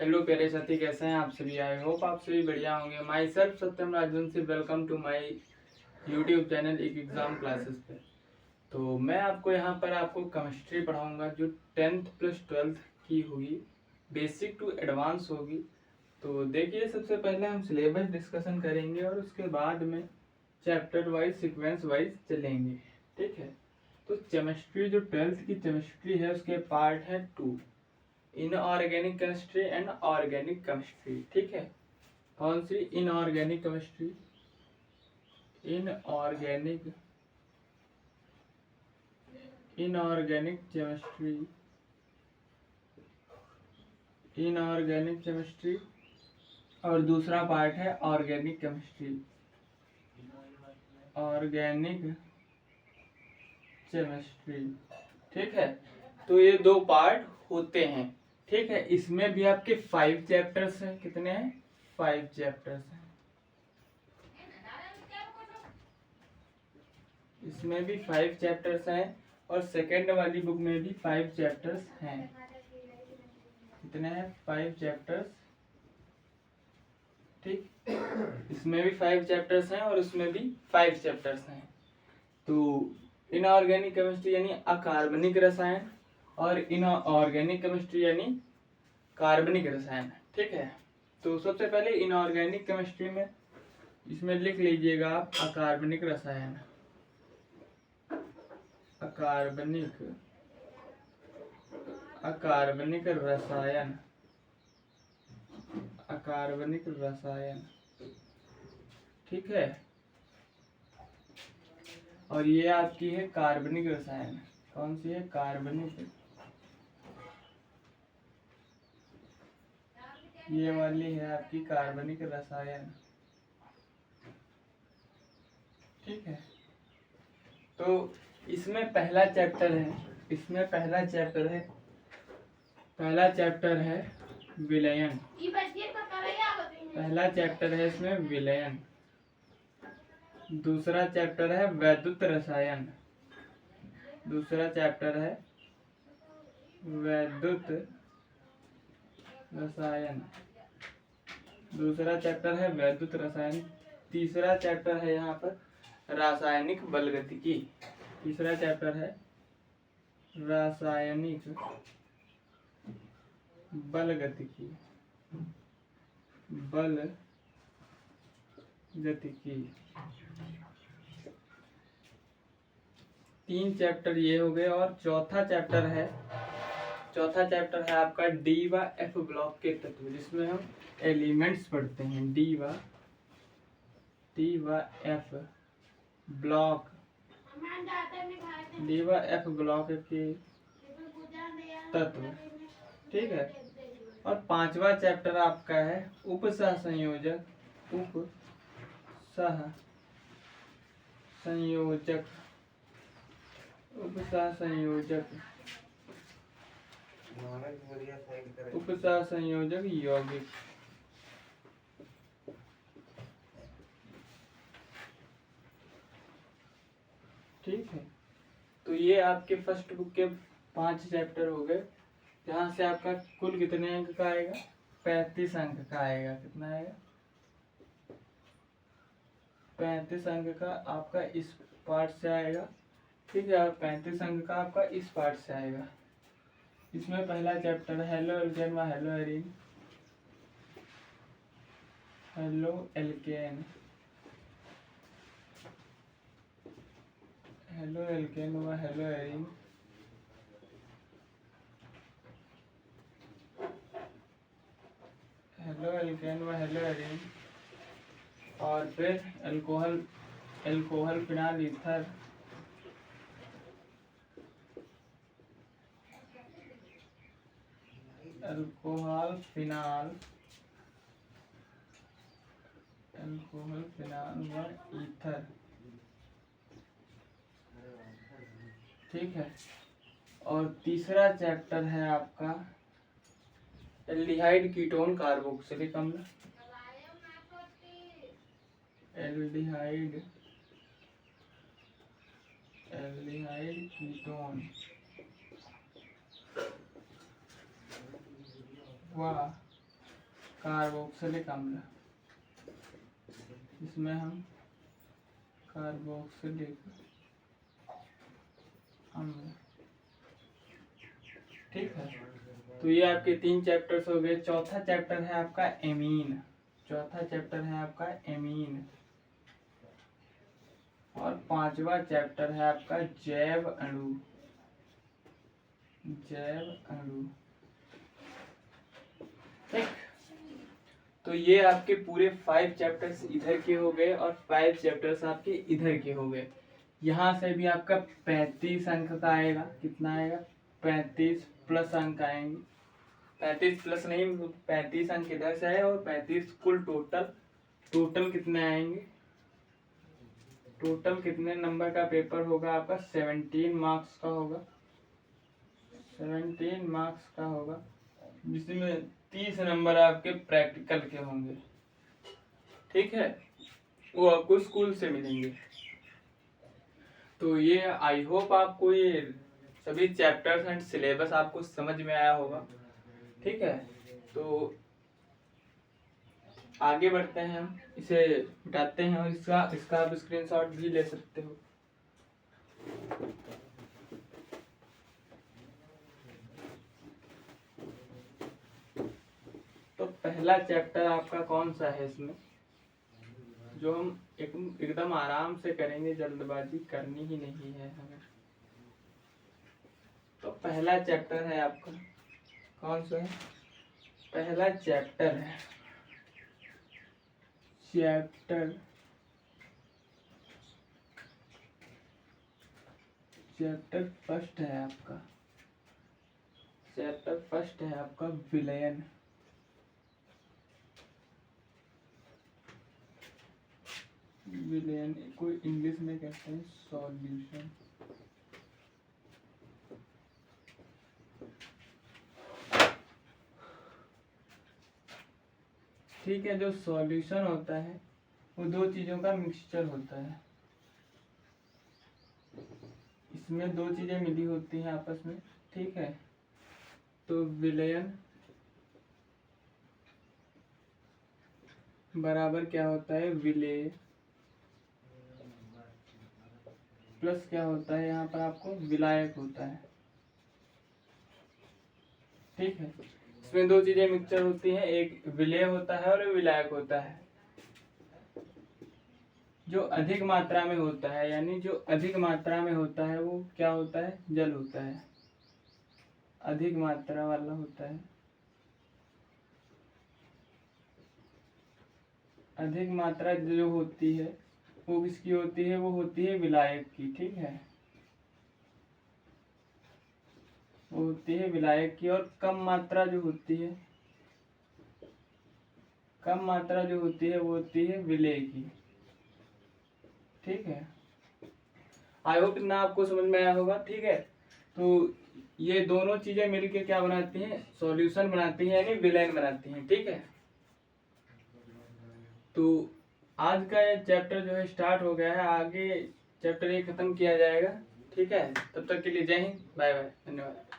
Hello प्यारे साथी, कैसे हैं आप सभी। आई होप आप सभी बढ़िया होंगे। Myself Satyam Rajvanshi, welcome to my YouTube channel एक एग्जाम क्लासेस पे। तो मैं आपको यहाँ पर आपको केमिस्ट्री पढ़ाऊंगा जो 10th प्लस 12th की होगी, बेसिक टू एडवांस होगी। तो देखिए, सबसे पहले हम सिलेबस डिस्कशन करेंगे और उसके बाद में चैप्टर वाइज सीक्वेंस वाइज चलेंगे। ठीक है। तो केमिस्ट्री जो 12th की केमिस्ट्री है उसके पार्ट है 2, inorganic chemistry and organic chemistry. ठीक है। कौन सी? Inorganic chemistry, inorganic inorganic chemistry, inorganic chemistry. और दूसरा पार्ट है ऑर्गेनिक केमिस्ट्री, ऑर्गेनिक केमिस्ट्री। ठीक है। तो ये दो पार्ट होते हैं। ठीक है। इसमें भी आपके 5 चैप्टर्स हैं। कितने हैं? 5 चैप्टर्स हैं। इसमें भी 5 चैप्टर्स हैं और सेकेंड वाली बुक में भी 5 चैप्टर्स हैं। कितने हैं? 5 चैप्टर्स। ठीक। इसमें भी 5 चैप्टर्स हैं और उसमें भी 5 चैप्टर्स हैं। तो इनऑर्गेनिक केमिस्ट्री यानी अकार्बनिक रसायन और इनऑर्गेनिक केमिस्ट्री यानी कार्बनिक रसायन। ठीक है। तो सबसे पहले इनऑर्गेनिक केमिस्ट्री में इसमें लिख लीजिएगा आप अकार्बनिक रसायन, अकार्बनिक अकार्बनिक रसायन, अकार्बनिक रसायन। ठीक है। और ये आपकी है कार्बनिक रसायन। कौन सी है? कार्बनिक। ये वाली है आपकी कार्बनिक रसायन। ठीक है। तो इसमें पहला चैप्टर है, पहला चैप्टर है विलयन। पहला चैप्टर है इसमें विलयन। दूसरा चैप्टर है वैद्युत रसायन। दूसरा चैप्टर है वैद्युत रसायन। दूसरा चैप्टर है वैद्युत रसायन। तीसरा चैप्टर है यहाँ पर रासायनिक बलगतिकी। तीसरा चैप्टर है रासायनिक बलगतिकी, बलगतिकी। 3 चैप्टर ये हो गए। और चौथा चैप्टर है आपका डी व एफ ब्लॉक के तत्व, जिसमें हम एलिमेंट्स पढ़ते हैं। डी व एफ ब्लॉक, डी व एफ ब्लॉक के तत्व। ठीक है। और 5वां चैप्टर आपका है उपसह संयोजक, उपसह संयोजक, उपसह संयोजक, उपसह संयोजक यौगिक। ठीक है। तो ये आपके फर्स्ट बुक के 5 चैप्टर हो गए। यहाँ से आपका कुल कितने अंक का आएगा? 35 अंक का आएगा। कितना आएगा? 35 अंक का आपका इस पार्ट से आएगा। ठीक है। और 35 अंक का आपका इस पार्ट से आएगा। इसमें पहला चैप्टर हेलो एल्केन व haloarene, haloalkane, haloalkane व हेलो एरीन। हेलो एल्केन व हेलो एरीन। और फिर alcohol phenol ether, alcohol phenol व ईथर। ठीक है। और तीसरा चैप्टर है आपका एल्डिहाइड कीटोन कार्बोक्सिलिक अम्ल, एल्डिहाइड कीटोन व कार्बोक्सिलिक अम्ल, इसमें हम कार्बोक्सिलिक अम्ल, ठीक है। तो ये आपके 3 चैप्टर्स हो गए। चौथा चैप्टर है आपका एमीन, चौथा चैप्टर है आपका एमीन, और 5वां चैप्टर है आपका जैव अणु, जैव अणु, ठीक। तो ये आपके पूरे 5 चैप्टर्स इधर के हो गए और 5 चैप्टर्स आपके इधर के हो गए। यहाँ से भी आपका 35 अंक का आएगा। कितना आएगा? 35 प्लस अंक आएंगे। 35 प्लस नहीं, 35 अंक इधर से आए और 35 कुल टोटल कितने आएंगे? टोटल कितने नंबर का पेपर होगा आपका? 17 मार्क्स का होगा, 17 मार्क्स का होगा, जिसमें 30 नंबर आपके प्रैक्टिकल के होंगे, ठीक है। वो आपको स्कूल से मिलेंगे। तो ये आई होप आपको ये सभी चैप्टर्स एंड सिलेबस आपको समझ में आया होगा, ठीक है। तो आगे बढ़ते हैं, हम इसे मिटाते हैं और इसका आप स्क्रीनशॉट भी ले सकते हो। तो पहला चैप्टर आपका कौन सा है इसमें, जो हम एकदम आराम से करेंगे, जल्दबाजी करनी ही नहीं है हमें। तो पहला चैप्टर है आपका कौन सा है? पहला चैप्टर है चैप्टर फर्स्ट है आपका, चैप्टर फर्स्ट है आपका विलयन। विलयन को इंग्लिश में कहते हैं सॉल्यूशन, ठीक है। जो सॉल्यूशन होता है वो 2 चीजों का मिक्सचर होता है। इसमें 2 चीजें मिली होती हैं आपस में, ठीक है। तो विलयन बराबर क्या होता है? विलेय प्लस क्या होता है यहाँ पर आपको? विलायक होता है, ठीक है। इसमें 2 चीजें मिक्सचर होती हैं, एक विलेय होता है और विलायक होता है। जो अधिक मात्रा में होता है, यानी जो अधिक मात्रा में होता है वो क्या होता है? जल होता है, अधिक मात्रा वाला होता है। अधिक मात्रा जो होती है वो किसकी होती है? वो होती है विलायक की, ठीक है, वो होती है विलायक की। और कम मात्रा जो होती है, कम मात्रा जो होती है वो होती है विलेय की, ठीक है। आई होप इतना आपको समझ में आया होगा, ठीक है। तो ये दोनों चीजें मिलके क्या बनाती हैं? सॉल्यूशन बनाती हैं, यानी विलयन बनाती हैं, ठीक है। तो आज का ये चैप्टर जो है स्टार्ट हो गया है, आगे चैप्टर 1 खत्म किया जाएगा, ठीक है। तब तक के लिए जय हिंद, बाय बाय, धन्यवाद।